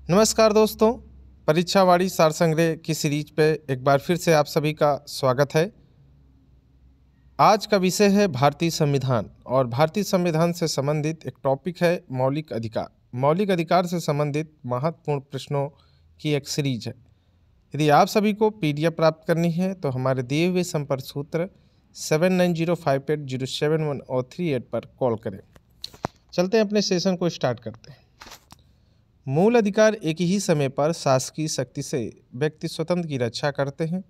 नमस्कार दोस्तों, परीक्षावाड़ी सार संग्रह की सीरीज पे एक बार फिर से आप सभी का स्वागत है। आज का विषय है भारतीय संविधान और भारतीय संविधान से संबंधित एक टॉपिक है मौलिक अधिकार। मौलिक अधिकार से संबंधित महत्वपूर्ण प्रश्नों की एक सीरीज है। यदि आप सभी को पीडीएफ प्राप्त करनी है तो हमारे दिए हुए संपर्क सूत्र 79058071 पर कॉल करें। चलते हैं, अपने सेशन को स्टार्ट करते हैं। मूल अधिकार एक ही समय पर शासकीय शक्ति से व्यक्ति स्वतंत्र की रक्षा करते हैं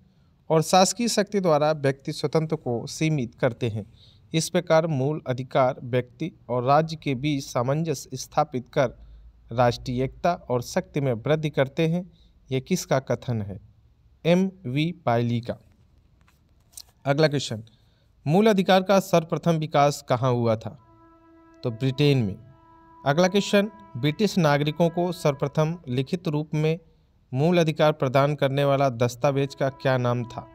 और शासकीय शक्ति द्वारा व्यक्ति स्वतंत्र को सीमित करते हैं। इस प्रकार मूल अधिकार व्यक्ति और राज्य के बीच सामंजस्य स्थापित कर राष्ट्रीय एकता और शक्ति में वृद्धि करते हैं। यह किसका कथन है? M.V. पायली का। अगला क्वेश्चन, मूल अधिकार का सर्वप्रथम विकास कहाँ हुआ था? तो ब्रिटेन में। अगला क्वेश्चन, ब्रिटिश नागरिकों को सर्वप्रथम लिखित रूप में मूल अधिकार प्रदान करने वाला दस्तावेज का क्या नाम था?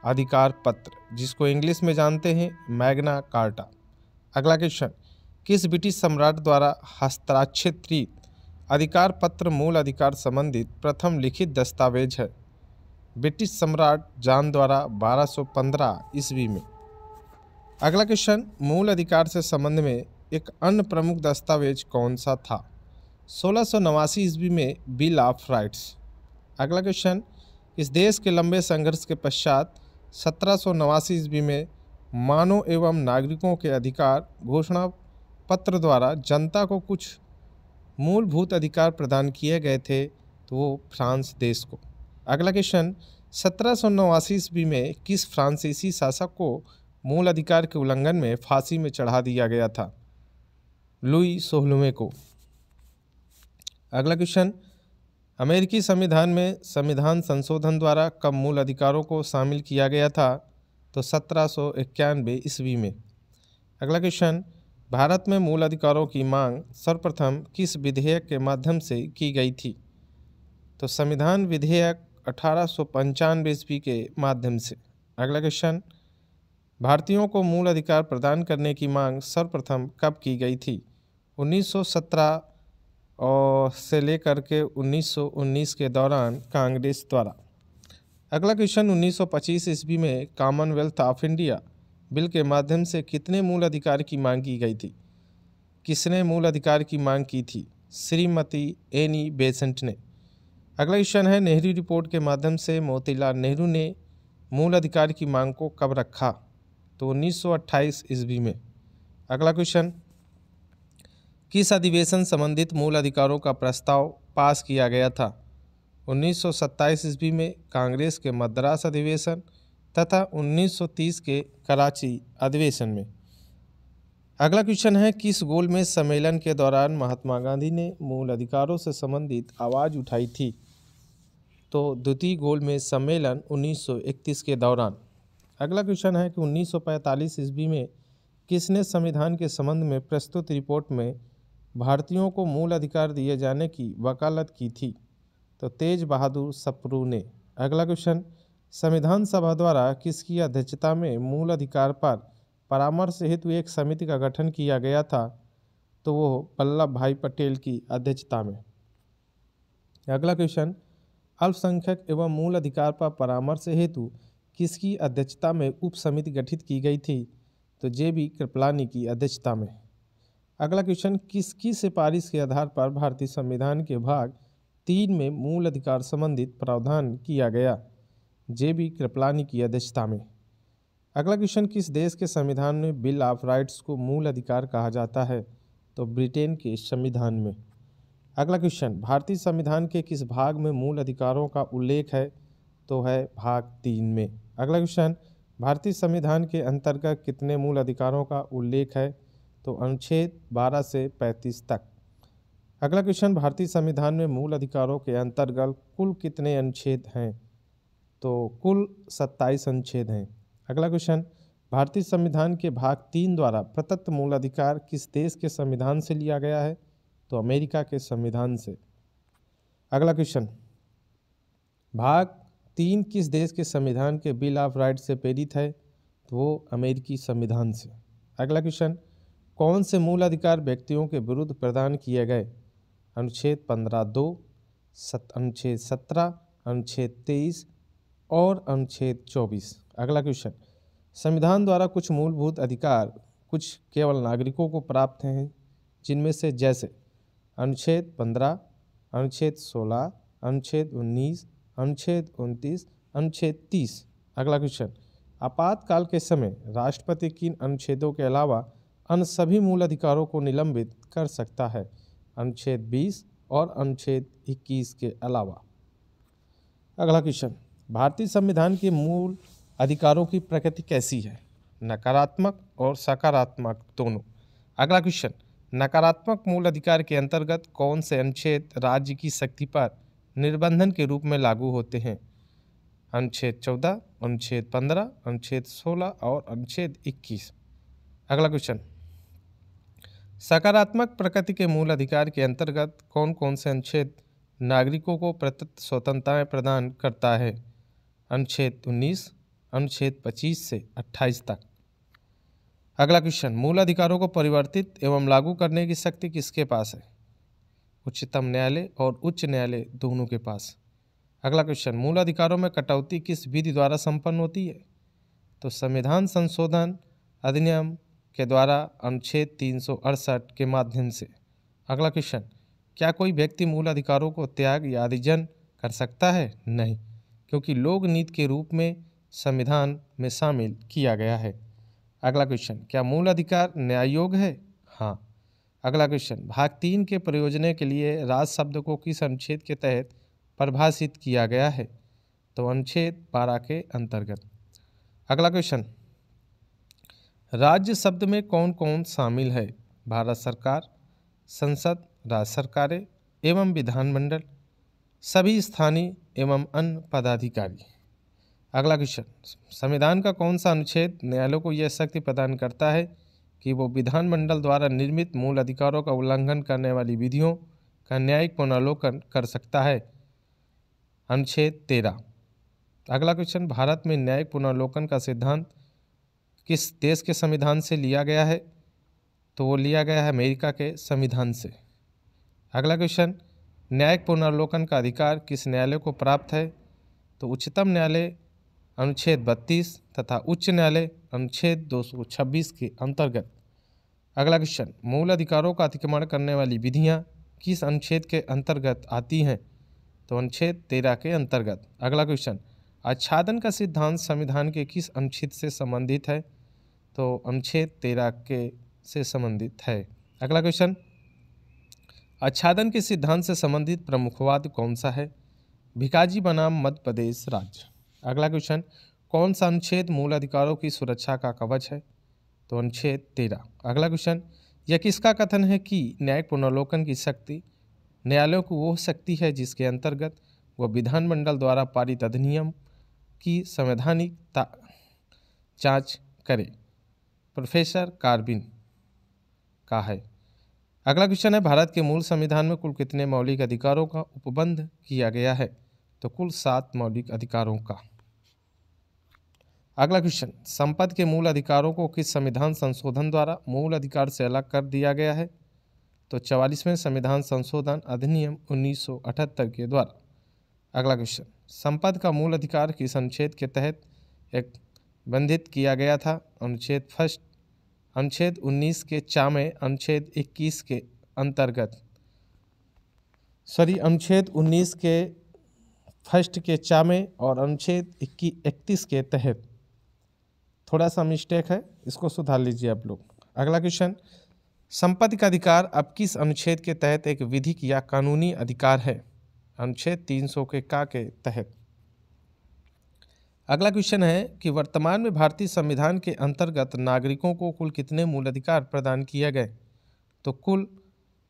अधिकार पत्र, जिसको इंग्लिश में जानते हैं मैग्ना कार्टा। अगला क्वेश्चन, किस ब्रिटिश सम्राट द्वारा हस्ताक्षरित अधिकार पत्र मूल अधिकार संबंधित प्रथम लिखित दस्तावेज है? ब्रिटिश सम्राट जॉन द्वारा 1215 ईस्वी में। अगला क्वेश्चन, मूल अधिकार से संबंध में एक अन्य प्रमुख दस्तावेज कौन सा था? 1689 ईस्वी में बिल ऑफ राइट्स। अगला क्वेश्चन, इस देश के लंबे संघर्ष के पश्चात 1789 ईस्वी में मानव एवं नागरिकों के अधिकार घोषणा पत्र द्वारा जनता को कुछ मूलभूत अधिकार प्रदान किए गए थे, तो वो फ्रांस देश को। अगला क्वेश्चन, 1789 ईस्वी में किस फ्रांसीसी शासक को मूल अधिकार के उल्लंघन में फांसी में चढ़ा दिया गया था? लुई 16वें को। अगला क्वेश्चन, अमेरिकी संविधान में संविधान संशोधन द्वारा कब मूल अधिकारों को शामिल किया गया था? तो 1791 ईस्वी में। अगला क्वेश्चन, भारत में मूल अधिकारों की मांग सर्वप्रथम किस विधेयक के माध्यम से की गई थी? तो संविधान विधेयक 1895 ईस्वी के माध्यम से। अगला क्वेश्चन, भारतीयों को मूल अधिकार प्रदान करने की मांग सर्वप्रथम कब की गई थी? 1917 और से लेकर के 1919 के दौरान कांग्रेस द्वारा। अगला क्वेश्चन, 1925 ईस्वी में कॉमनवेल्थ ऑफ इंडिया बिल के माध्यम से कितने मूल अधिकार की मांग की गई थी? किसने मूल अधिकार की मांग की थी? श्रीमती एनी बेसेंट ने। अगला क्वेश्चन है, नेहरू रिपोर्ट के माध्यम से मोतीलाल नेहरू ने मूल अधिकार की मांग को कब रखा? तो 1928 ईस्वी में। अगला क्वेश्चन, किस अधिवेशन संबंधित मूल अधिकारों का प्रस्ताव पास किया गया था? 1927 ईस्वी में कांग्रेस के मद्रास अधिवेशन तथा 1930 के कराची अधिवेशन में। अगला क्वेश्चन है, किस गोलमेज सम्मेलन के दौरान महात्मा गांधी ने मूल अधिकारों से संबंधित आवाज़ उठाई थी? तो द्वितीय गोलमेज सम्मेलन 1931 के दौरान। अगला क्वेश्चन है कि 1945 ईस्वी में किसने संविधान के संबंध में प्रस्तुत रिपोर्ट में भारतीयों को मूल अधिकार दिए जाने की वकालत की थी? तो तेज बहादुर सप्रू ने। अगला क्वेश्चन, संविधान सभा द्वारा किसकी अध्यक्षता में मूल अधिकार पर परामर्श हेतु एक समिति का गठन किया गया था? तो वो वल्लभ भाई पटेल की अध्यक्षता में। अगला क्वेश्चन, अल्पसंख्यक एवं मूल अधिकार पर परामर्श हेतु किसकी अध्यक्षता में उप समिति गठित की गई थी? तो JB कृपलानी की अध्यक्षता में। अगला क्वेश्चन, किसकी सिफारिश के आधार पर भारतीय संविधान के भाग 3 में मूल अधिकार संबंधित प्रावधान किया गया? JB कृपलानी की अध्यक्षता में। अगला क्वेश्चन, किस देश के संविधान में बिल ऑफ राइट्स को मूल अधिकार कहा जाता है? तो ब्रिटेन के संविधान में। अगला क्वेश्चन, भारतीय संविधान के किस भाग में मूल अधिकारों का उल्लेख है? तो है भाग 3 में। अगला क्वेश्चन, भारतीय संविधान के अंतर्गत कितने मूल अधिकारों का उल्लेख है? तो अनुच्छेद 12 से 35 तक। अगला क्वेश्चन, भारतीय संविधान में मूल अधिकारों के अंतर्गत कुल कितने अनुच्छेद हैं? तो कुल 27 अनुच्छेद हैं। अगला क्वेश्चन, भारतीय संविधान के भाग 3 द्वारा प्रदत्त मूल अधिकार किस देश के संविधान से लिया गया है? तो अमेरिका के संविधान से। अगला क्वेश्चन, भाग 3 किस देश के संविधान के बिल ऑफ राइट्स से प्रेरित है? तो वो अमेरिकी संविधान से। अगला क्वेश्चन, कौन से मूल अधिकार व्यक्तियों के विरुद्ध प्रदान किए गए? अनुच्छेद 15(2), अनुच्छेद 17, अनुच्छेद 23 और अनुच्छेद 24। अगला क्वेश्चन, संविधान द्वारा कुछ मूलभूत अधिकार कुछ केवल नागरिकों को प्राप्त हैं, जिनमें से जैसे अनुच्छेद 15, अनुच्छेद 16, अनुच्छेद 19, अनुच्छेद 29, अनुच्छेद 30। अगला क्वेश्चन, आपातकाल के समय राष्ट्रपति किन अनुच्छेदों के अलावा अन्य सभी मूल अधिकारों को निलंबित कर सकता है? अनुच्छेद 20 और अनुच्छेद 21 के अलावा। अगला क्वेश्चन, भारतीय संविधान के मूल अधिकारों की प्रकृति कैसी है? नकारात्मक और सकारात्मक दोनों। अगला क्वेश्चन, नकारात्मक मूल अधिकार के अंतर्गत कौन से अनुच्छेद राज्य की शक्ति पर निर्बंधन के रूप में लागू होते हैं? अनुच्छेद 14, अनुच्छेद 15, अनुच्छेद 16 और अनुच्छेद 21। अगला क्वेश्चन, सकारात्मक प्रकृति के मूल अधिकार के अंतर्गत कौन कौन से अनुच्छेद नागरिकों को प्रदत्त स्वतंत्रताएं प्रदान करता है? अनुच्छेद 19, अनुच्छेद 25 से 28 तक। अगला क्वेश्चन, मूल अधिकारों को परिवर्तित एवं लागू करने की शक्ति किसके पास है? उच्चतम न्यायालय और उच्च न्यायालय दोनों के पास। अगला क्वेश्चन, मूल अधिकारों में कटौती किस विधि द्वारा संपन्न होती है? तो संविधान संशोधन अधिनियम के द्वारा अनुच्छेद 368 के माध्यम से। अगला क्वेश्चन, क्या कोई व्यक्ति मूल अधिकारों को त्याग या अधिजन कर सकता है? नहीं, क्योंकि लोक नीति के रूप में संविधान में शामिल किया गया है। अगला क्वेश्चन, क्या मूल अधिकार न्याय योग्य है? हाँ। अगला क्वेश्चन, भाग 3 के प्रयोजन के लिए राज शब्द को किस अनुच्छेद के तहत परिभाषित किया गया है? तो अनुच्छेद 12 के अंतर्गत। अगला क्वेश्चन, राज्य शब्द में कौन कौन शामिल है? भारत सरकार, संसद, राज्य सरकारें एवं विधानमंडल, सभी स्थानीय एवं अन्य पदाधिकारी। अगला क्वेश्चन, संविधान का कौन सा अनुच्छेद न्यायालय को यह शक्ति प्रदान करता है कि वो विधानमंडल द्वारा निर्मित मूल अधिकारों का उल्लंघन करने वाली विधियों का न्यायिक पुनर्लोकन कर सकता है? अनुच्छेद 13। अगला क्वेश्चन, भारत में न्यायिक पुनर्लोकन का सिद्धांत किस देश के संविधान से लिया गया है? तो वो लिया गया है अमेरिका के संविधान से। अगला क्वेश्चन, न्यायिक पुनर्लोकन का अधिकार किस न्यायालय को प्राप्त है? तो उच्चतम न्यायालय अनुच्छेद 32 तथा उच्च न्यायालय अनुच्छेद 226 के अंतर्गत। अगला क्वेश्चन, मूल अधिकारों का अतिक्रमण करने वाली विधियां किस अनुच्छेद के अंतर्गत आती हैं? तो अनुच्छेद 13 के अंतर्गत। अगला क्वेश्चन, आच्छादन का सिद्धांत संविधान के किस अनुच्छेद से संबंधित है? तो अनुच्छेद 13 के से संबंधित है। अगला क्वेश्चन, आच्छादन के सिद्धांत से संबंधित प्रमुखवाद कौन सा है? भिकाजी बनाम मध्य प्रदेश राज्य। अगला क्वेश्चन, कौन सा अनुच्छेद मूल अधिकारों की सुरक्षा का कवच है? तो अनुच्छेद 13। अगला क्वेश्चन, यह किसका कथन है कि न्यायिक पुनर्लोकन की शक्ति न्यायालयों को वो शक्ति है जिसके अंतर्गत वह विधानमंडल द्वारा पारित अधिनियम की संवैधानिक जांच करे? प्रोफेसर कार्बिन का है। अगला क्वेश्चन है, भारत के मूल संविधान में कुल कितने मौलिक अधिकारों का उपबंध किया गया है? तो कुल 7 मौलिक अधिकारों का। अगला क्वेश्चन, संपत्ति के मूल अधिकारों को किस संविधान संशोधन द्वारा मूल अधिकार से अलग कर दिया गया है? तो 44वें संविधान संशोधन अधिनियम 1978 के द्वारा। अगला क्वेश्चन, संपत्ति का मूल अधिकार किस अनुच्छेद के तहत एक बंधित किया गया था? अनुच्छेद 19 के चा में अनुच्छेद 21 के अंतर्गत। अनुच्छेद 19 के फर्स्ट के चा में और अनुच्छेद 31 के तहत। थोड़ा सा मिस्टेक है, इसको सुधार लीजिए आप लोग। अगला क्वेश्चन, संपत्ति का अधिकार अब किस अनुच्छेद के तहत एक विधिक या कानूनी अधिकार है? अनुच्छेद 300 के का के तहत। अगला क्वेश्चन है कि वर्तमान में भारतीय संविधान के अंतर्गत नागरिकों को कुल कितने मूल अधिकार प्रदान किए गए? तो कुल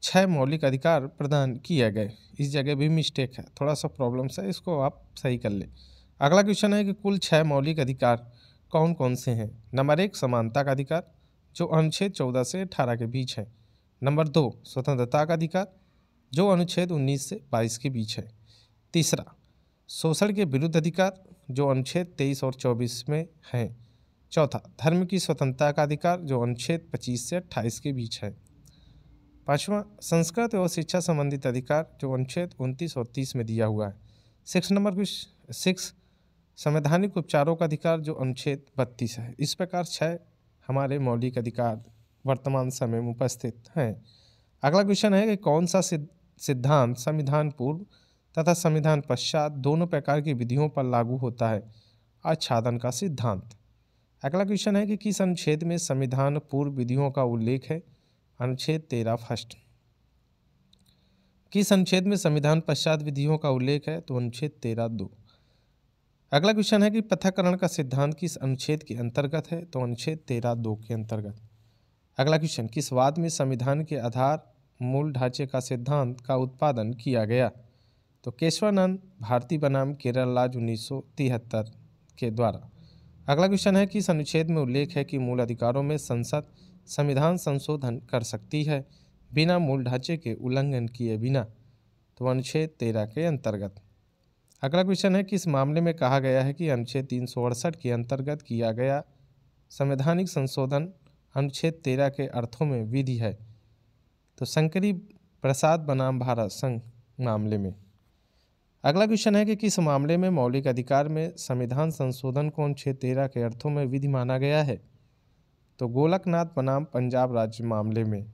6 मौलिक अधिकार प्रदान किए गए। इस जगह भी मिस्टेक है, थोड़ा सा प्रॉब्लम्स है, इसको आप सही कर लें। अगला क्वेश्चन है कि कुल 6 मौलिक अधिकार कौन कौन से हैं? नंबर 1, समानता का अधिकार, जो अनुच्छेद 14 से 18 के बीच है। नंबर 2, स्वतंत्रता का अधिकार, जो अनुच्छेद 19 से 22 के बीच है। तीसरा, शोषण के विरुद्ध अधिकार, जो अनुच्छेद 23 और 24 में है। चौथा, धर्म की स्वतंत्रता का अधिकार, जो अनुच्छेद 25 से 28 के बीच है। 5वां, संस्कृत एवं शिक्षा संबंधित अधिकार जो अनुच्छेद 29 और 30 में दिया हुआ है। 6 नंबर क्वेश्चन 6, संवैधानिक उपचारों का अधिकार जो अनुच्छेद 32 है। इस प्रकार 6 हमारे मौलिक अधिकार वर्तमान समय में उपस्थित हैं। अगला क्वेश्चन है कि कौन सा सिद्धांत संविधान पूर्व तथा संविधान पश्चात दोनों प्रकार की विधियों पर लागू होता है? आच्छादन का सिद्धांत। अगला क्वेश्चन है कि किस अनुच्छेद में संविधान पूर्व विधियों का उल्लेख है? अनुच्छेद 13 फर्स्ट। किस अनुच्छेद में संविधान पश्चात विधियों का उल्लेख है? तो अनुच्छेद 13 2। अगला क्वेश्चन है कि पृथक्करण का सिद्धांत किस अनुच्छेद के अंतर्गत है? तो अनुच्छेद 13 2 के अंतर्गत। अगला क्वेश्चन, किस वाद में संविधान के आधार मूल ढांचे का सिद्धांत का उत्पादन किया गया? तो केशवानंद भारती बनाम केरल राज्य 1973 के द्वारा। अगला क्वेश्चन है किस अनुच्छेद में उल्लेख है कि मूल अधिकारों में संसद संविधान संशोधन कर सकती है बिना मूल ढांचे के उल्लंघन किए बिना? तो अनुच्छेद 13 के अंतर्गत। अगला क्वेश्चन है किस मामले में कहा गया है कि अनुच्छेद 368 के अंतर्गत किया गया संवैधानिक संशोधन अनुच्छेद 13 के अर्थों में विधि है? तो शंकरी प्रसाद बनाम भारत संघ मामले में। अगला क्वेश्चन है कि किस मामले में मौलिक अधिकार में संविधान संशोधन को अनुच्छेद 13 के अर्थों में विधि माना गया है? तो गोलकनाथ बनाम पंजाब राज्य मामले में।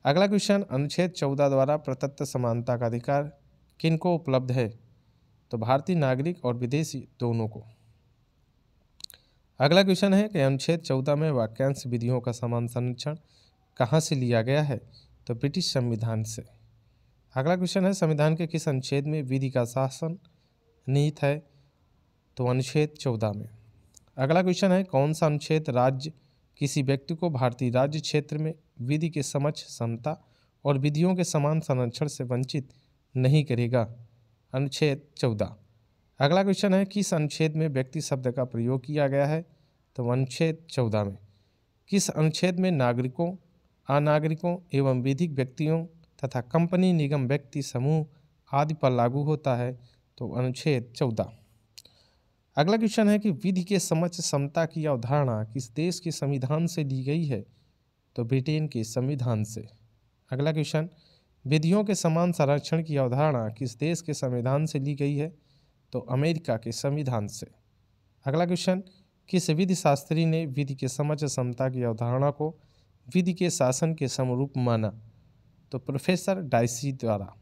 अगला क्वेश्चन, अनुच्छेद 14 द्वारा प्रदत्त समानता का अधिकार किनको उपलब्ध है? तो भारतीय नागरिक और विदेशी दोनों को। अगला क्वेश्चन है कि अनुच्छेद 14 में वाक्यांश विधियों का समान संरक्षण कहाँ से लिया गया है? तो ब्रिटिश संविधान से। अगला क्वेश्चन है संविधान के किस अनुच्छेद में विधि का शासन निहित है? तो अनुच्छेद 14 में। अगला क्वेश्चन है कौन सा अनुच्छेद राज्य किसी व्यक्ति को भारतीय राज्य क्षेत्र में विधि के समक्ष समता और विधियों के समान संरक्षण से वंचित नहीं करेगा? अनुच्छेद 14। अगला क्वेश्चन है किस अनुच्छेद में व्यक्ति शब्द का प्रयोग किया गया है? तो अनुच्छेद 14 में। किस अनुच्छेद में नागरिकों, अनागरिकों एवं विधिक व्यक्तियों तथा कंपनी, निगम, व्यक्ति समूह आदि पर लागू होता है? तो अनुच्छेद 14। अगला क्वेश्चन है कि विधि के समक्ष समता की अवधारणा किस देश के संविधान से ली गई है? तो ब्रिटेन के संविधान से। अगला क्वेश्चन, विधियों के समान संरक्षण की अवधारणा किस देश के संविधान से ली गई है? तो अमेरिका के संविधान से। अगला क्वेश्चन, किस विधि शास्त्री ने विधि के समक्ष समता की अवधारणा को विधि के शासन के समरूप माना? तो प्रोफेसर डाइसी द्वारा।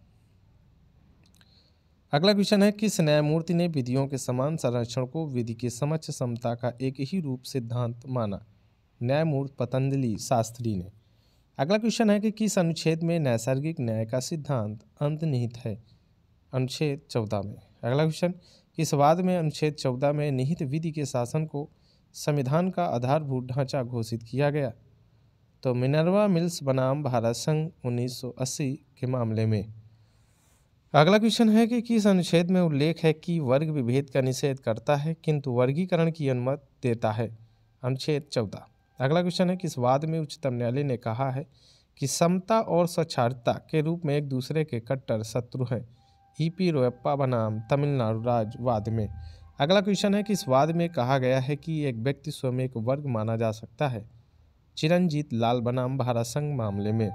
अगला क्वेश्चन है किस न्यायमूर्ति ने विधियों के समान संरक्षण को विधि के समक्ष समता का एक ही रूप सिद्धांत माना? न्यायमूर्ति पतंजलि शास्त्री ने। अगला क्वेश्चन है कि किस अनुच्छेद में नैसर्गिक न्याय का सिद्धांत अंतर्निहित है? अनुच्छेद 14 में। अगला क्वेश्चन, किस वाद में अनुच्छेद 14 में निहित विधि के शासन को संविधान का आधारभूत ढांचा घोषित किया गया? तो मिनर्वा मिल्स बनाम भारत संघ 1980 के मामले में। अगला क्वेश्चन है कि किस अनुच्छेद में उल्लेख है कि वर्ग विभेद का निषेध करता है किंतु वर्गीकरण की अनुमति देता है? अनुच्छेद 14। अगला क्वेश्चन है किस वाद में उच्चतम न्यायालय ने कहा है कि समता और स्वच्छता के रूप में एक दूसरे के कट्टर शत्रु हैं? ईपी रोयप्पा बनाम तमिलनाडु राज्य वाद में। अगला क्वेश्चन है किस वाद में कहा गया है कि एक व्यक्ति स्वयं एक वर्ग माना जा सकता है? चिरंजीत लाल बनाम भारत संघ मामले में।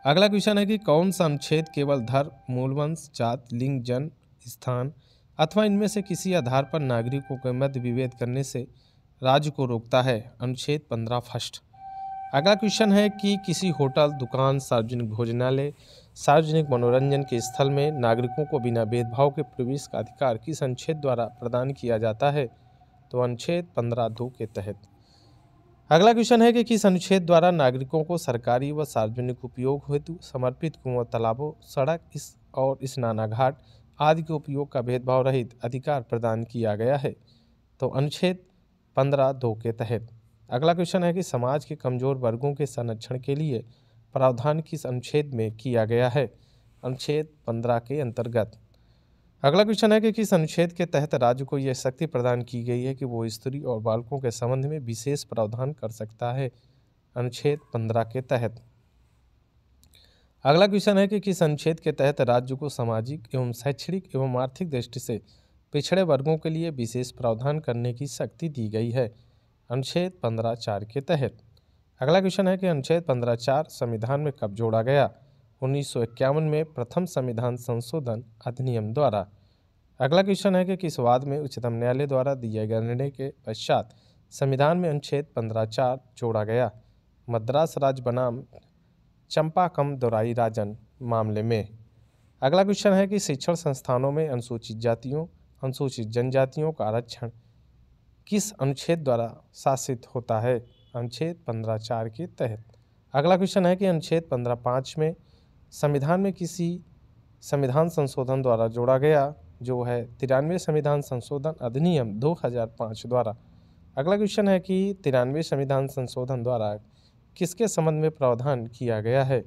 अगला क्वेश्चन है कि कौन सा अनुच्छेद केवल धर्म, मूलवंश, जात, लिंग, जन्म स्थान अथवा इनमें से किसी आधार पर नागरिकों के मध्य विभेद करने से राज्य को रोकता है? अनुच्छेद 15 फर्स्ट। अगला क्वेश्चन है कि किसी होटल, दुकान, सार्वजनिक भोजनालय, सार्वजनिक मनोरंजन के स्थल में नागरिकों को बिना भेदभाव के प्रवेश का अधिकार किस अनुच्छेद द्वारा प्रदान किया जाता है? तो अनुच्छेद 15(2) के तहत। अगला क्वेश्चन है कि किस अनुच्छेद द्वारा नागरिकों को सरकारी व सार्वजनिक उपयोग हेतु समर्पित कुओं, तालाबों, सड़क और स्नानाघाट आदि के उपयोग का भेदभाव रहित अधिकार प्रदान किया गया है? तो अनुच्छेद 15(2) के तहत। अगला क्वेश्चन है कि समाज के कमजोर वर्गों के संरक्षण के लिए प्रावधान किस अनुच्छेद में किया गया है? अनुच्छेद 15 के अंतर्गत। अगला क्वेश्चन है कि किस अनुच्छेद के तहत राज्य को यह शक्ति प्रदान की गई है कि वो स्त्री और बालकों के संबंध में विशेष प्रावधान कर सकता है? अनुच्छेद 15 के तहत। अगला क्वेश्चन है कि किस अनुच्छेद के तहत राज्य को सामाजिक एवं शैक्षणिक एवं आर्थिक दृष्टि से पिछड़े वर्गों के लिए विशेष प्रावधान करने की शक्ति दी गई है? अनुच्छेद 15(4) के तहत। अगला क्वेश्चन है कि अनुच्छेद 15(4) संविधान में कब जोड़ा गया? 1951 में प्रथम संविधान संशोधन अधिनियम द्वारा। अगला क्वेश्चन है कि किस वाद में उच्चतम न्यायालय द्वारा दिए गए निर्णय के पश्चात संविधान में अनुच्छेद 15(4) जोड़ा गया? मद्रास राज्य बनाम चंपाकम दोराई राजन मामले में। अगला क्वेश्चन है कि शिक्षण संस्थानों में अनुसूचित जातियों अनुसूचित जनजातियों का आरक्षण किस अनुच्छेद द्वारा शासित होता है? अनुच्छेद 15(4) के तहत। अगला क्वेश्चन है कि अनुच्छेद 15(5) में संविधान में किसी संविधान संशोधन द्वारा जोड़ा गया, जो है 93 संविधान संशोधन अधिनियम 2005 द्वारा। अगला क्वेश्चन है कि 93 संविधान संशोधन द्वारा किसके संबंध में प्रावधान किया गया है?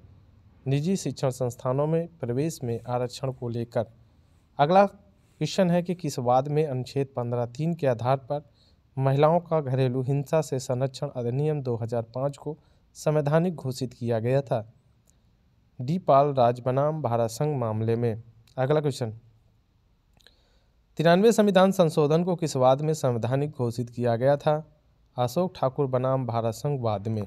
निजी शिक्षण संस्थानों में प्रवेश में आरक्षण को लेकर। अगला क्वेश्चन है कि किस वाद में अनुच्छेद 15(3) के आधार पर महिलाओं का घरेलू हिंसा से संरक्षण अधिनियम 2005 को संवैधानिक घोषित किया गया था? डी पाल राज्य बनाम भारत संघ मामले में। अगला क्वेश्चन, 93 संविधान संशोधन को किस वाद में संवैधानिक घोषित किया गया था? अशोक ठाकुर बनाम भारत संघ वाद में।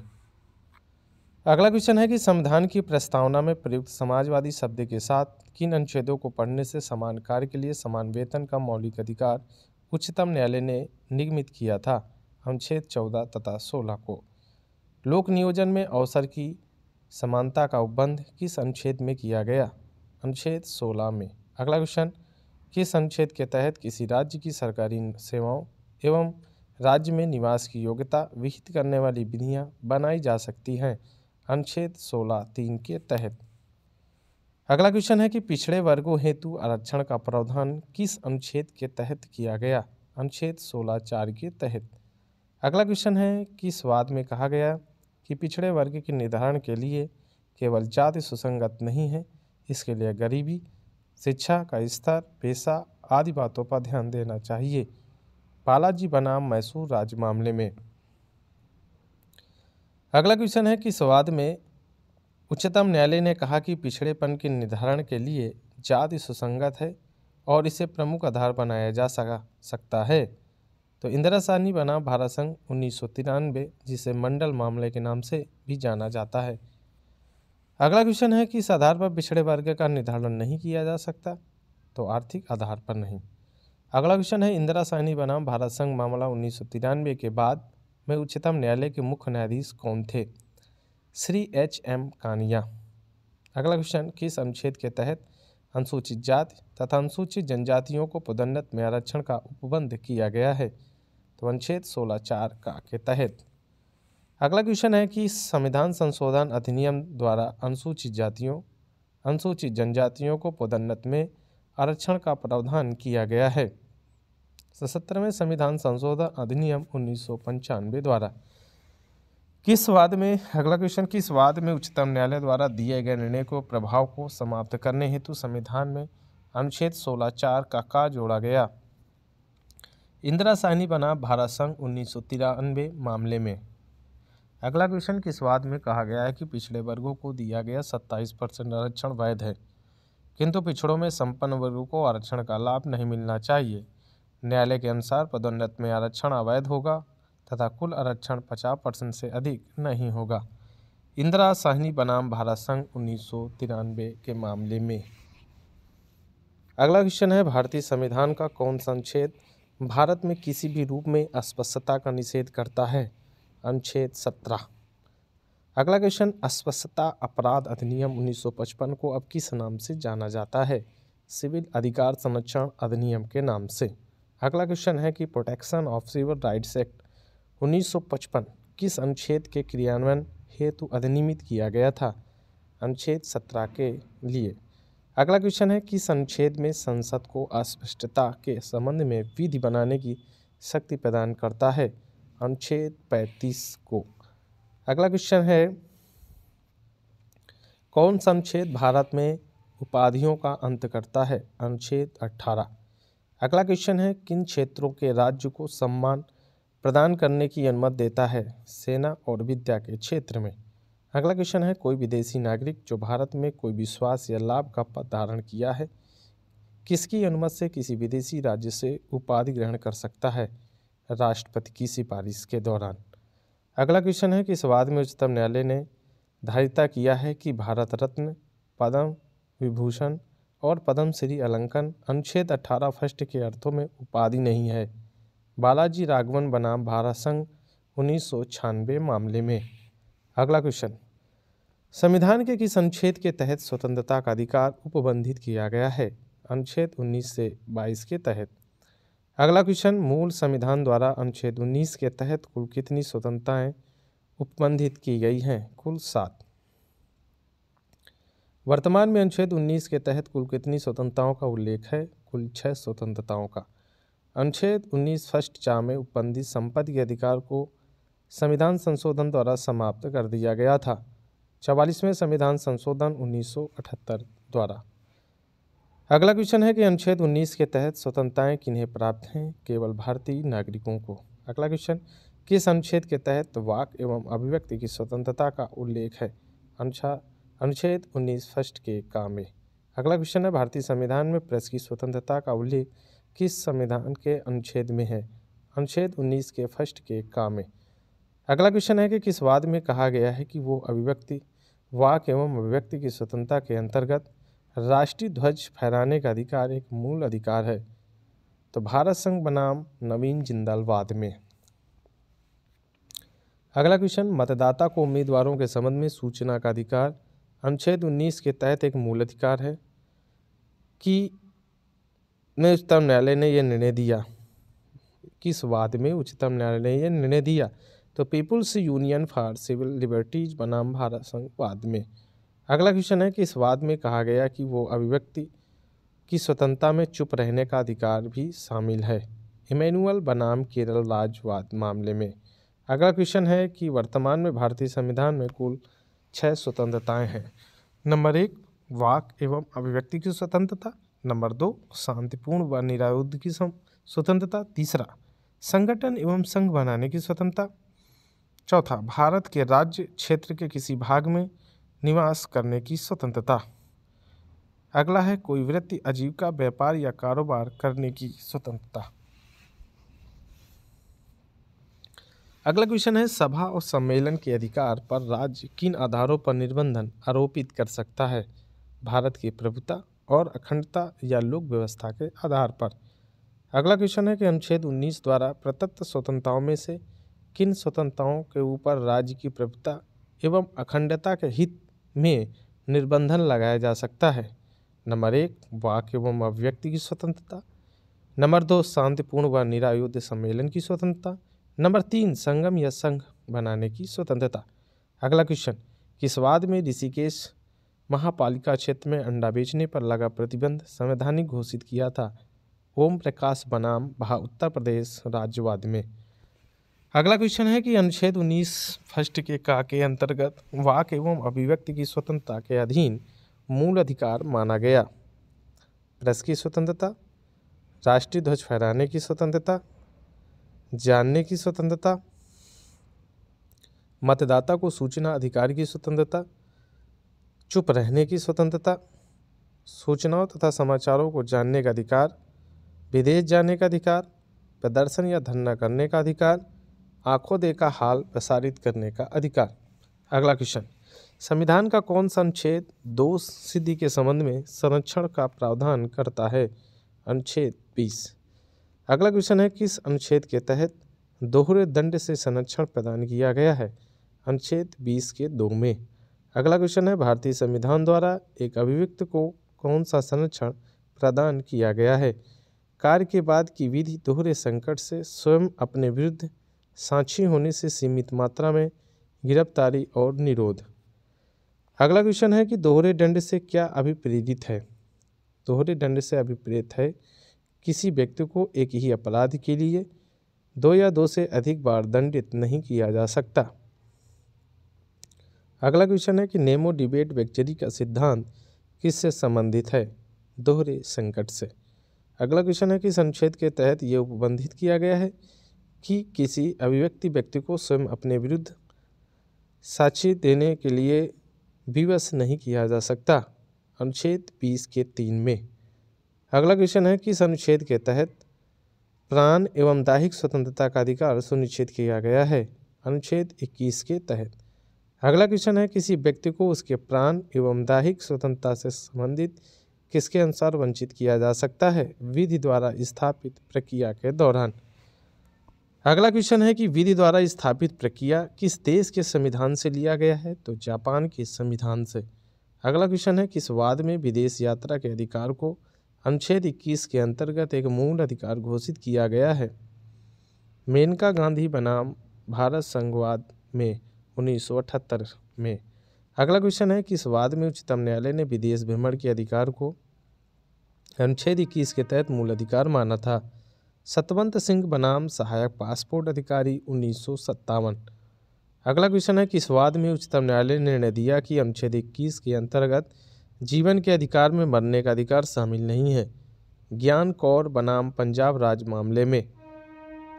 अगला क्वेश्चन है कि संविधान की प्रस्तावना में प्रयुक्त समाजवादी शब्द के साथ किन अनुच्छेदों को पढ़ने से समान कार्य के लिए समान वेतन का मौलिक अधिकार उच्चतम न्यायालय ने निगमित किया था? अनुच्छेद 14 तथा 16 को। लोक नियोजन में अवसर की समानता का उपबंध किस अनुच्छेद में किया गया? अनुच्छेद 16 में। अगला क्वेश्चन, किस अनुच्छेद के तहत किसी राज्य की सरकारी सेवाओं एवं राज्य में निवास की योग्यता विहित करने वाली विधियां बनाई जा सकती हैं? अनुच्छेद 16(3) के तहत। अगला क्वेश्चन है कि पिछड़े वर्गों हेतु आरक्षण का प्रावधान किस अनुच्छेद के तहत किया गया? अनुच्छेद 16(4) के तहत। अगला क्वेश्चन है किस वाद में कहा गया कि पिछड़े वर्ग के निर्धारण के लिए केवल जाति सुसंगत नहीं है, इसके लिए गरीबी, शिक्षा का स्तर, पेशा आदि बातों पर ध्यान देना चाहिए? बालाजी बनाम मैसूर राज्य मामले में। अगला क्वेश्चन है कि इस वाद में उच्चतम न्यायालय ने कहा कि पिछड़ेपन के निर्धारण के लिए जाति सुसंगत है और इसे प्रमुख आधार बनाया जा सकता है? तो इंदिरा साहनी बनाम भारत संघ 1993, जिसे मंडल मामले के नाम से भी जाना जाता है। अगला क्वेश्चन है कि इस आधार पर पिछड़े वर्ग का निर्धारण नहीं किया जा सकता? तो आर्थिक आधार पर नहीं। अगला क्वेश्चन है इंदिरा साहनी बनाम भारत संघ मामला 1993 के बाद में उच्चतम न्यायालय के मुख्य न्यायाधीश कौन थे? श्री H.M. कानिया। अगला क्वेश्चन, किस अनुच्छेद के तहत अनुसूचित जाति तथा अनुसूचित जनजातियों को पदोन्नति में आरक्षण का उपबंध किया गया है? तो अनुच्छेद 16(4) के तहत। अगला क्वेश्चन है कि संविधान संशोधन अधिनियम द्वारा अनुसूचित जातियों अनुसूचित जनजातियों को पदोन्नति में आरक्षण का प्रावधान किया गया है? 77वें संविधान संशोधन अधिनियम 1995 द्वारा। किस वाद में, अगला क्वेश्चन, किस वाद में उच्चतम न्यायालय द्वारा दिए गए निर्णय को प्रभाव को समाप्त करने हेतु संविधान में अनुच्छेद 16(4) का जोड़ा गया? इंदिरा साहनी बनाम भारत संघ 1993 मामले में। अगला क्वेश्चन, किस वाद में कहा गया है कि पिछड़े वर्गों को दिया गया 27% आरक्षण वैध है, किंतु पिछड़ों में संपन्न वर्गों को आरक्षण का लाभ नहीं मिलना चाहिए? न्यायालय के अनुसार पदोन्नति में आरक्षण अवैध होगा तथा कुल आरक्षण 50% से अधिक नहीं होगा। इंदिरा साहनी बनाम भारत संघ 1993 के मामले में। अगला क्वेश्चन है, भारतीय संविधान का कौन सा अनुच्छेद भारत में किसी भी रूप में अस्पृश्यता का निषेध करता है? अनुच्छेद 17। अगला क्वेश्चन, अस्पृश्यता अपराध अधिनियम 1955 को अब किस नाम से जाना जाता है? सिविल अधिकार संरक्षण अधिनियम के नाम से। अगला क्वेश्चन है कि protection of civil rights act 1955 किस अनुच्छेद के क्रियान्वयन हेतु अधिनियमित किया गया था? अनुच्छेद 17 के लिए। अगला क्वेश्चन है, किस अनुच्छेद में संसद को अस्पष्टता के संबंध में विधि बनाने की शक्ति प्रदान करता है? अनुच्छेद 35 को। अगला क्वेश्चन है, कौन सा अनुच्छेद भारत में उपाधियों का अंत करता है? अनुच्छेद 18। अगला क्वेश्चन है, किन क्षेत्रों के राज्य को सम्मान प्रदान करने की अनुमति देता है? सेना और विद्या के क्षेत्र में। अगला क्वेश्चन है, कोई विदेशी नागरिक जो भारत में कोई विश्वास या लाभ का पद धारण किया है, किसकी अनुमति से किसी विदेशी राज्य से उपाधि ग्रहण कर सकता है? राष्ट्रपति की सिफारिश के दौरान। अगला क्वेश्चन है कि इस वाद में उच्चतम न्यायालय ने धारिता किया है कि भारत रत्न, पद्म विभूषण और पद्मश्री अलंकरण अनुच्छेद 18 फर्स्ट के अर्थों में उपाधि नहीं है। बालाजी राघवन बनाम भारत संघ 1996 मामले में। अगला क्वेश्चन, संविधान के किस अनुच्छेद के तहत स्वतंत्रता का अधिकार उपबंधित किया गया है? अनुच्छेद 19 से 22 के तहत। अगला क्वेश्चन, मूल संविधान द्वारा अनुच्छेद 19 के तहत कुल कितनी स्वतंत्रताएं उपबंधित की गई हैं? कुल 7। वर्तमान में अनुच्छेद 19 के तहत कुल कितनी स्वतंत्रताओं का उल्लेख है? कुल 6 स्वतंत्रताओं का। अनुच्छेद 19 फर्स्ट चा में उपबंधित संपत्ति के अधिकार को संविधान संशोधन द्वारा समाप्त कर दिया गया था। 44वें संविधान संशोधन 1978 द्वारा। अगला क्वेश्चन है कि अनुच्छेद 19 के तहत स्वतंत्रताएं किन्हें प्राप्त हैं? केवल भारतीय नागरिकों को। अगला क्वेश्चन, किस अनुच्छेद के तहत वाक एवं अभिव्यक्ति की स्वतंत्रता का उल्लेख है? अनुच्छेद 19 फर्स्ट के का में। अगला क्वेश्चन है, भारतीय संविधान में प्रेस की स्वतंत्रता का उल्लेख किस संविधान के अनुच्छेद में है? अनुच्छेद 19 के फर्स्ट के का में। अगला क्वेश्चन है कि किस वाद में कहा गया है कि वो अभिव्यक्ति, वाक एवं अभिव्यक्ति की स्वतंत्रता के अंतर्गत राष्ट्रीय ध्वज फहराने का अधिकार एक मूल अधिकार है? तो भारत संघ बनाम नवीन जिंदाल वाद में। अगला क्वेश्चन, मतदाता को उम्मीदवारों के संबंध में सूचना का अधिकार अनुच्छेद 19 के तहत एक मूल अधिकार है कि में उच्चतम न्यायालय ने यह निर्णय दिया? किस वाद में उच्चतम न्यायालय ने यह निर्णय दिया? तो people's union for civil liberties बनाम भारत संघ वाद में। अगला क्वेश्चन है कि इस वाद में कहा गया कि वो अभिव्यक्ति की स्वतंत्रता में चुप रहने का अधिकार भी शामिल है? इमैनुअल बनाम केरल राज्यवाद मामले में। अगला क्वेश्चन है कि वर्तमान में भारतीय संविधान में कुल 6 स्वतंत्रताएं हैं। नंबर 1, वाक एवं अभिव्यक्ति की स्वतंत्रता। नंबर 2, शांतिपूर्ण व निरायुध की स्वतंत्रता। तीसरा, संगठन एवं संघ बनाने की स्वतंत्रता। चौथा, भारत के राज्य क्षेत्र के किसी भाग में निवास करने की स्वतंत्रता। अगला है कोई वृत्ति, आजीविका, व्यापार या कारोबार करने की स्वतंत्रता। अगला क्वेश्चन है, सभा और सम्मेलन के अधिकार पर राज्य किन आधारों पर निर्बंधन आरोपित कर सकता है? भारत की प्रभुता और अखंडता या लोक व्यवस्था के आधार पर। अगला क्वेश्चन है कि अनुच्छेद 19 द्वारा प्रदत्त स्वतंत्रताओं में से किन स्वतंत्रताओं के ऊपर राज्य की प्रभुता एवं अखंडता के हित में निर्बंधन लगाया जा सकता है? नंबर 1, वाक एवं अभिव्यक्ति की स्वतंत्रता। नंबर 2, शांतिपूर्ण व निरायुध सम्मेलन की स्वतंत्रता। नंबर 3, संगम या संघ बनाने की स्वतंत्रता। अगला क्वेश्चन, किस वाद में ऋषिकेश महापालिका क्षेत्र में अंडा बेचने पर लगा प्रतिबंध संवैधानिक घोषित किया था? ओम प्रकाश बनाम उत्तर प्रदेश राज्यवाद में। अगला क्वेश्चन है कि अनुच्छेद 19 फर्स्ट के का के अंतर्गत वाक एवं अभिव्यक्ति की स्वतंत्रता के अधीन मूल अधिकार माना गया? प्रेस की स्वतंत्रता, राष्ट्रीय ध्वज फहराने की स्वतंत्रता, जानने की स्वतंत्रता, मतदाता को सूचना अधिकार की स्वतंत्रता, चुप रहने की स्वतंत्रता, सूचनाओं तथा समाचारों को जानने का अधिकार, विदेश जाने का अधिकार, प्रदर्शन या धरना करने का अधिकार, आंखों देखा हाल प्रसारित करने का अधिकार। अगला क्वेश्चन, संविधान का कौन सा अनुच्छेद दोष सिद्धि के संबंध में संरक्षण का प्रावधान करता है? अनुच्छेद 20। अगला क्वेश्चन है, किस अनुच्छेद के तहत दोहरे दंड से संरक्षण प्रदान किया गया है? अनुच्छेद 20 के 2 में। अगला क्वेश्चन है, भारतीय संविधान द्वारा एक अभिव्यक्ति को कौन सा संरक्षण प्रदान किया गया है? कार्य के बाद की विधि, दोहरे संकट से स्वयं अपने विरुद्ध साक्षी होने से सीमित मात्रा में गिरफ्तारी और निरोध। अगला क्वेश्चन है कि दोहरे दंड से क्या अभिप्रेरित है? दोहरे दंड से अभिप्रेत है किसी व्यक्ति को एक ही अपराध के लिए 2 या 2 से अधिक बार दंडित नहीं किया जा सकता। अगला क्वेश्चन है कि नेमो डिबेट वेक्चरी का सिद्धांत किससे संबंधित है? दोहरे संकट से। अगला क्वेश्चन है कि इस अनुच्छेद के तहत यह उपबंधित किया गया है कि किसी अभिव्यक्ति व्यक्ति को स्वयं अपने विरुद्ध साक्ष्य देने के लिए विवश नहीं किया जा सकता। अनुच्छेद 20 के 3 में। अगला क्वेश्चन है कि इस अनुच्छेद के तहत प्राण एवं दैहिक स्वतंत्रता का अधिकार सुनिश्चित किया गया है? अनुच्छेद 21 के तहत। अगला क्वेश्चन है, किसी व्यक्ति को उसके प्राण एवं दैहिक स्वतंत्रता से संबंधित किसके अनुसार वंचित किया जा सकता है? विधि द्वारा स्थापित प्रक्रिया के दौरान। अगला क्वेश्चन है कि विधि द्वारा स्थापित प्रक्रिया किस देश के संविधान से लिया गया है? तो जापान के संविधान से। अगला क्वेश्चन है, किस वाद में विदेश यात्रा के अधिकार को अनुच्छेद 21 के अंतर्गत एक मूल अधिकार घोषित किया गया है? मेनका गांधी बनाम भारत संघवाद में 1978 में। अगला क्वेश्चन है, किस वाद में उच्चतम न्यायालय ने विदेश भ्रमण के अधिकार को अनुच्छेद 21 के तहत मूल अधिकार माना था? सतवंत सिंह बनाम सहायक पासपोर्ट अधिकारी 1957। अगला क्वेश्चन है, किस वाद में उच्चतम न्यायालय ने निर्णय दिया कि अनुच्छेद 21 के अंतर्गत जीवन के अधिकार में मरने का अधिकार शामिल नहीं है? ज्ञान कौर बनाम पंजाब राज्य मामले में।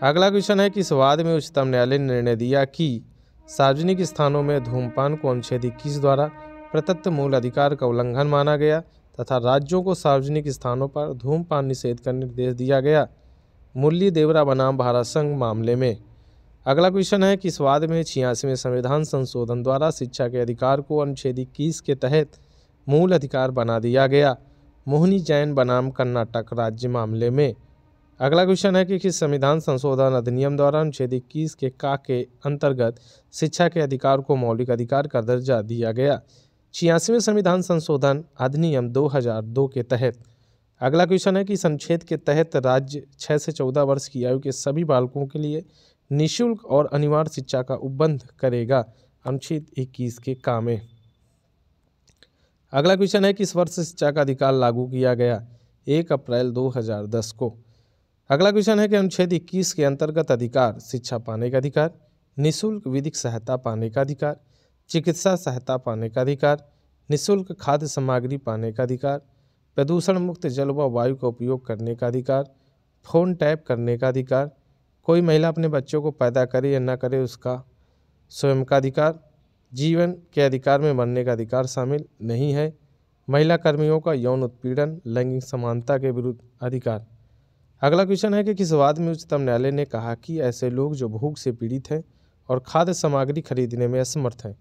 अगला क्वेश्चन है, किस वाद में उच्चतम न्यायालय ने निर्णय दिया कि सार्वजनिक स्थानों में धूम्रपान को अनुच्छेद 21 द्वारा प्रदत्त मूल अधिकार का उल्लंघन माना गया तथा राज्यों को सार्वजनिक स्थानों पर धूम्रपान निषेध का निर्देश दिया गया? मुरली देवरा बनाम भारत संघ मामले में। अगला क्वेश्चन है, किस वाद में 86वें संविधान संशोधन द्वारा शिक्षा के अधिकार को अनुच्छेद 21 के तहत मूल अधिकार बना दिया गया? मोहिनी जैन बनाम कर्नाटक राज्य मामले में। अगला क्वेश्चन है कि किस संविधान संशोधन अधिनियम द्वारा अनुच्छेद 21 के अंतर्गत शिक्षा के अधिकार को मौलिक अधिकार का दर्जा दिया गया? 86वें संविधान संशोधन अधिनियम 2002 के तहत। अगला क्वेश्चन है कि इस अनुच्छेद के तहत राज्य 6 से 14 वर्ष की आयु के सभी बालकों के लिए निःशुल्क और अनिवार्य शिक्षा का उपबंध करेगा? अनुच्छेद 21 के का में। अगला क्वेश्चन है, किस वर्ष शिक्षा का अधिकार लागू किया गया? 1 अप्रैल 2010 को। अगला क्वेश्चन है कि अनुच्छेद 21 के अंतर्गत अधिकार शिक्षा पाने का अधिकार, निःशुल्क विधिक सहायता पाने का अधिकार, चिकित्सा सहायता पाने का अधिकार, निःशुल्क खाद्य सामग्री पाने का अधिकार, प्रदूषण मुक्त जल व वायु का उपयोग करने का अधिकार, फ़ोन टैप करने का अधिकार, कोई महिला अपने बच्चों को पैदा करे या न करे उसका स्वयं का अधिकार, जीवन के अधिकार में मरने का अधिकार शामिल नहीं है, महिला कर्मियों का यौन उत्पीड़न, लैंगिक समानता के विरुद्ध अधिकार। अगला क्वेश्चन है कि किस वाद में उच्चतम न्यायालय ने कहा कि ऐसे लोग जो भूख से पीड़ित हैं और खाद्य सामग्री खरीदने में असमर्थ हैं,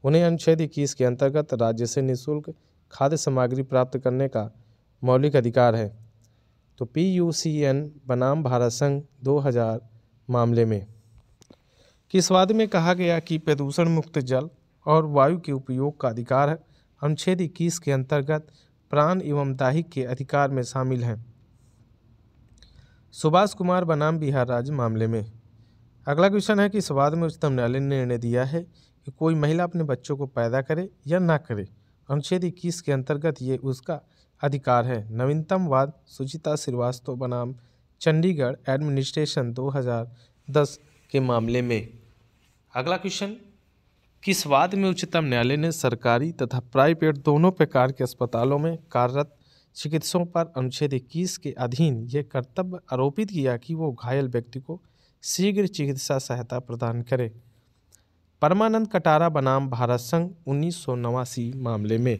उन्हें अनुच्छेद 21 के अंतर्गत राज्य से निःशुल्क खाद्य सामग्री प्राप्त करने का मौलिक अधिकार है? तो PUCN बनाम भारत संघ 2000 मामले में। किस वाद में कहा गया कि प्रदूषण मुक्त जल और वायु के उपयोग का अधिकार अनुच्छेद 21 के अंतर्गत प्राण एवं दैहिक के अधिकार में शामिल हैं? सुभाष कुमार बनाम बिहार राज्य मामले में। अगला क्वेश्चन है कि इस वाद में उच्चतम न्यायालय ने निर्णय दिया है कि कोई महिला अपने बच्चों को पैदा करे या ना करे, अनुच्छेद 21 के अंतर्गत ये उसका अधिकार है? नवीनतम वाद सुचिता श्रीवास्तव बनाम चंडीगढ़ एडमिनिस्ट्रेशन 2010 के मामले में। अगला क्वेश्चन, किस वाद में उच्चतम न्यायालय ने सरकारी तथा प्राइवेट दोनों प्रकार के अस्पतालों में कार्यरत चिकित्सकों पर अनुच्छेद 21 के अधीन ये कर्तव्य आरोपित किया कि वो घायल व्यक्ति को शीघ्र चिकित्सा सहायता प्रदान करे? परमानंद कटारा बनाम भारत संघ 1989 मामले में।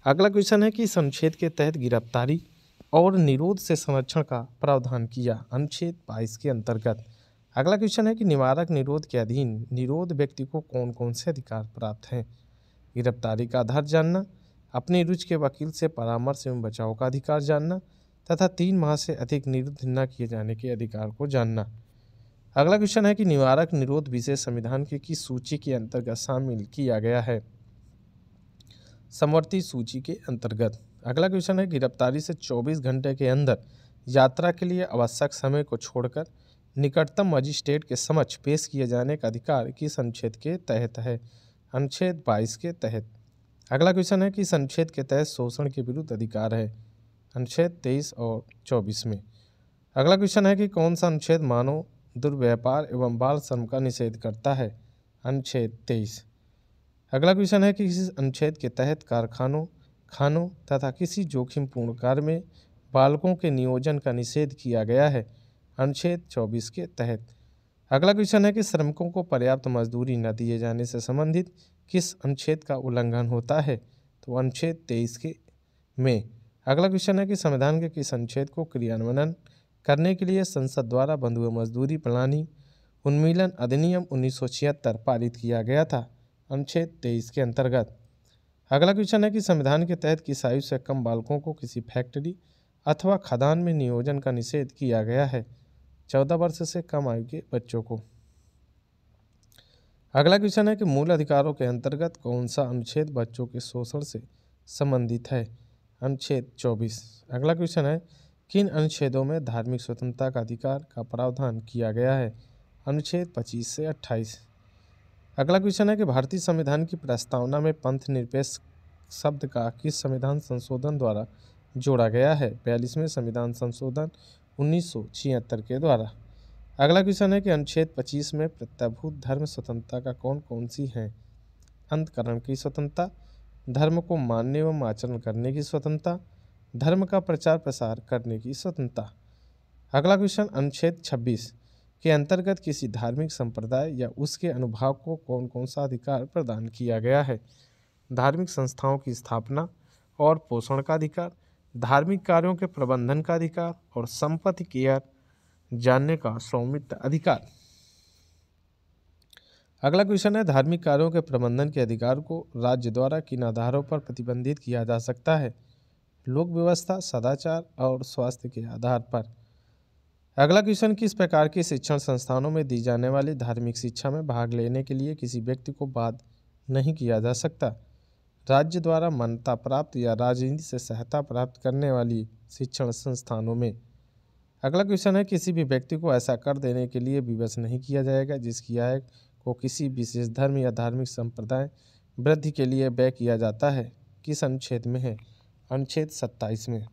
अगला क्वेश्चन है कि इस अनुच्छेद के तहत गिरफ्तारी और निरोध से संरक्षण का प्रावधान किया? अनुच्छेद 22 के अंतर्गत। अगला क्वेश्चन है कि निवारक निरोध के अधीन निरोध व्यक्ति को कौन कौन से अधिकार प्राप्त हैं? गिरफ्तारी का आधार जानना, अपनी रुचि के वकील से परामर्श एवं बचाव का अधिकार जानना तथा 3 माह से अधिक निरुद्ध न किए जाने के अधिकार को जानना। अगला क्वेश्चन है कि निवारक निरोध विशेष संविधान की किस सूची के अंतर्गत शामिल किया गया है? समवर्ती सूची के अंतर्गत। अगला क्वेश्चन है, गिरफ्तारी से 24 घंटे के अंदर यात्रा के लिए आवश्यक समय को छोड़कर निकटतम मजिस्ट्रेट के समक्ष पेश किए जाने का अधिकार किस अनुच्छेद के तहत है? अनुच्छेद 22 के तहत। अगला क्वेश्चन है कि इस अनुच्छेद के तहत शोषण के विरुद्ध अधिकार है? अनुच्छेद 23 और 24 में। अगला क्वेश्चन है कि कौन सा अनुच्छेद मानव दुर्व्यापार एवं बाल श्रम का निषेध करता है? अनुच्छेद 23। अगला क्वेश्चन है कि इस अनुच्छेद के तहत कारखानों, खानों तथा किसी जोखिमपूर्ण कार्य में बालकों के नियोजन का निषेध किया गया है? अनुच्छेद 24 के तहत। अगला क्वेश्चन है कि श्रमिकों को पर्याप्त मजदूरी न दिए जाने से संबंधित किस अनुच्छेद का उल्लंघन होता है? तो अनुच्छेद 23 के में। अगला क्वेश्चन है कि संविधान के किस अनुच्छेद को क्रियान्वयन करने के लिए संसद द्वारा बंधुआ मजदूरी प्रणाली उन्मूलन अधिनियम 1976 पारित किया गया था अनुच्छेद 23 के अंतर्गत। अगला क्वेश्चन है कि संविधान के तहत किस आयु से कम बालकों को किसी फैक्ट्री अथवा खदान में नियोजन का निषेध किया गया है? 14 वर्ष से कम आयु के बच्चों को। अगला क्वेश्चन है कि मूल अधिकारों के अंतर्गत कौन सा अनुच्छेद बच्चों के शोषण से संबंधित है? अनुच्छेद 24। अगला क्वेश्चन है किन अनुच्छेदों में धार्मिक स्वतंत्रता का अधिकार का प्रावधान किया गया है? अनुच्छेद 25 से 28। अगला क्वेश्चन है कि भारतीय संविधान की प्रस्तावना में पंथ निरपेक्ष शब्द का किस संविधान संशोधन द्वारा जोड़ा गया है? 42वें संविधान संशोधन 1976 के द्वारा। अगला क्वेश्चन है कि अनुच्छेद 25 में प्रत्याभूत धर्म स्वतंत्रता का कौन कौन सी है? अंतकरण की स्वतंत्रता, धर्म को मानने एवं आचरण करने की स्वतंत्रता, धर्म का प्रचार प्रसार करने की स्वतंत्रता। अगला क्वेश्चन अनुच्छेद 26 के अंतर्गत किसी धार्मिक संप्रदाय या उसके अनुभाग को कौन कौन सा अधिकार प्रदान किया गया है? धार्मिक संस्थाओं की स्थापना और पोषण का अधिकार, धार्मिक कार्यों के प्रबंधन का अधिकार और संपत्ति की जानने का स्वामित्व अधिकार। अगला क्वेश्चन है धार्मिक कार्यों के प्रबंधन के अधिकार को राज्य द्वारा किन आधारों पर प्रतिबंधित किया जा सकता है? लोक व्यवस्था, सदाचार और स्वास्थ्य के आधार पर। अगला क्वेश्चन किस प्रकार के शिक्षण संस्थानों में दी जाने वाली धार्मिक शिक्षा में भाग लेने के लिए किसी व्यक्ति को बाध्य नहीं किया जा सकता? राज्य द्वारा मान्यता प्राप्त या राजनीति से सहायता प्राप्त करने वाली शिक्षण संस्थानों में। अगला क्वेश्चन है किसी भी व्यक्ति को ऐसा कर देने के लिए विवश नहीं किया जाएगा जिसकी आय को किसी विशेष धर्म या धार्मिक संप्रदाय वृद्धि के लिए व्यय किया जाता है? किस अनुच्छेद में है? अनुच्छेद 27 में।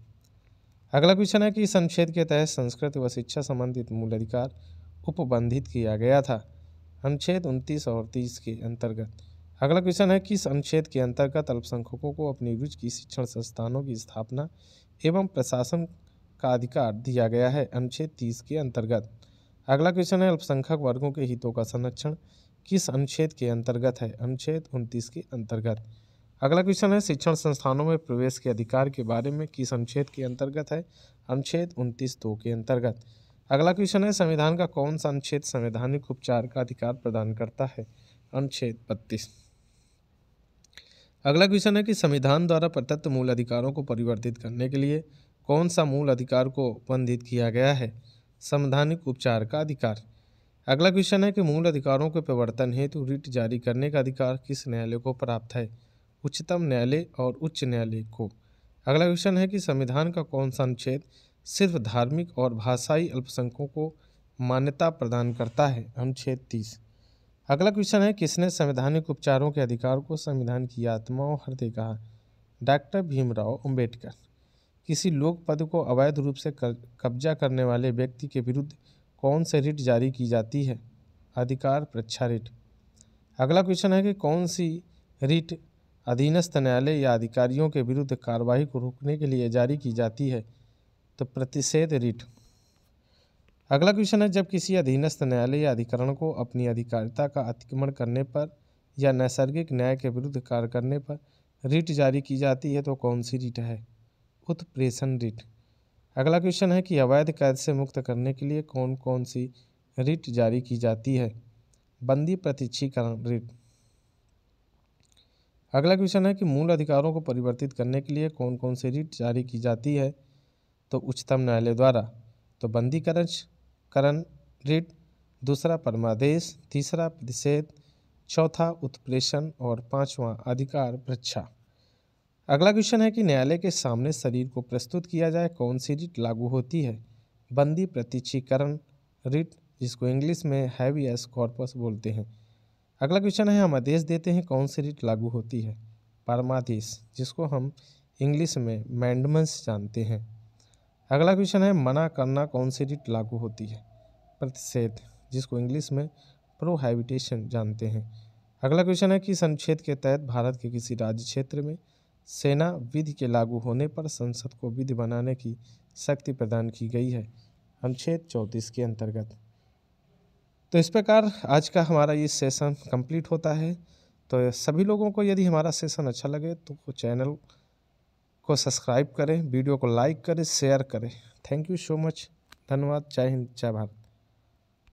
अगला क्वेश्चन है कि इस अनुच्छेद के तहत संस्कृत व शिक्षा संबंधित मूल अधिकार उपबंधित किया गया था? अनुच्छेद 29 और 30 के अंतर्गत। अगला क्वेश्चन है किस अनुच्छेद के अंतर्गत अल्पसंख्यकों को अपनी रुचि की शिक्षण संस्थानों की स्थापना एवं प्रशासन का अधिकार दिया गया है? अनुच्छेद 30 के अंतर्गत। अगला क्वेश्चन है अल्पसंख्यक वर्गों के हितों का संरक्षण किस अनुच्छेद के अंतर्गत है? अनुच्छेद 29 के अंतर्गत। अगला क्वेश्चन है शिक्षण संस्थानों में प्रवेश के अधिकार के बारे में किस अनुच्छेद के अंतर्गत है? अनुच्छेद 29(2) के अंतर्गत। अगला क्वेश्चन है संविधान का कौन सा अनुच्छेद संवैधानिक उपचार का अधिकार प्रदान करता है? अनुच्छेद 32। अगला क्वेश्चन है कि संविधान द्वारा प्रदत्त मूल अधिकारों को परिवर्तित करने के लिए कौन सा मूल अधिकार को उपबंधित किया गया है? संवैधानिक उपचार का अधिकार। अगला क्वेश्चन है कि मूल अधिकारों के प्रवर्तन हेतु रिट जारी करने का अधिकार किस न्यायालय को प्राप्त है? उच्चतम न्यायालय और उच्च न्यायालय को। अगला क्वेश्चन है कि संविधान का कौन सा अनुच्छेद सिर्फ धार्मिक और भाषाई अल्पसंख्यकों को मान्यता प्रदान करता है? अनुच्छेद 30। अगला क्वेश्चन है किसने संवैधानिक उपचारों के अधिकार को संविधान की आत्मा और हृदय कहा? डॉक्टर भीमराव अंबेडकर। किसी लोक पद को अवैध रूप से कब्जा करने वाले व्यक्ति के विरुद्ध कौन से रिट जारी की जाती है? अधिकार परीक्षा रिट। अगला क्वेश्चन है कि कौन सी रिट अधीनस्थ न्यायालय या अधिकारियों के विरुद्ध कार्रवाई को रोकने के लिए जारी की जाती है? तो प्रतिषेध रिट। अगला क्वेश्चन है जब किसी अधीनस्थ न्यायालय या अधिकरण को अपनी अधिकारिता का अतिक्रमण करने पर या नैसर्गिक न्याय के विरुद्ध कार्य करने पर रिट जारी की जाती है तो कौन सी रिट है? उत्प्रेषण रिट। अगला क्वेश्चन है कि अवैध कैद से मुक्त करने के लिए कौन कौन सी रिट जारी की जाती है? बंदी प्रत्यक्षीकरण रिट। अगला क्वेश्चन है कि मूल अधिकारों को परिवर्तित करने के लिए कौन कौन सी रिट जारी की जाती है? तो उच्चतम न्यायालय द्वारा। तो बंदीकरण रिट, दूसरा परमादेश, तीसरा प्रतिषेध, चौथा उत्प्रेषण और पांचवा अधिकार परीक्षा। अगला क्वेश्चन है कि न्यायालय के सामने शरीर को प्रस्तुत किया जाए कौन सी रिट लागू होती है? बंदी प्रत्यक्षीकरण रिट, जिसको इंग्लिश में हैबियस कॉर्पस बोलते हैं। अगला क्वेश्चन है हम आदेश देते हैं कौन सी रिट लागू होती है? परमादेश, जिसको हम इंग्लिश में मैंडमेंट्स जानते हैं। अगला क्वेश्चन है मना करना कौन सी रिट लागू होती है? प्रतिषेध, जिसको इंग्लिश में प्रोहिबिशन जानते हैं। अगला क्वेश्चन है कि इस अनुच्छेद के तहत भारत के किसी राज्य क्षेत्र में सेना विधि के लागू होने पर संसद को विधि बनाने की शक्ति प्रदान की गई है? अनुच्छेद 34 के अंतर्गत। तो इस प्रकार आज का हमारा ये सेशन कंप्लीट होता है। तो सभी लोगों को यदि हमारा सेशन अच्छा लगे तो चैनल को सब्सक्राइब करें, वीडियो को लाइक करें, शेयर करें। Thank you so much. धन्यवाद। जय हिंद, जय भारत।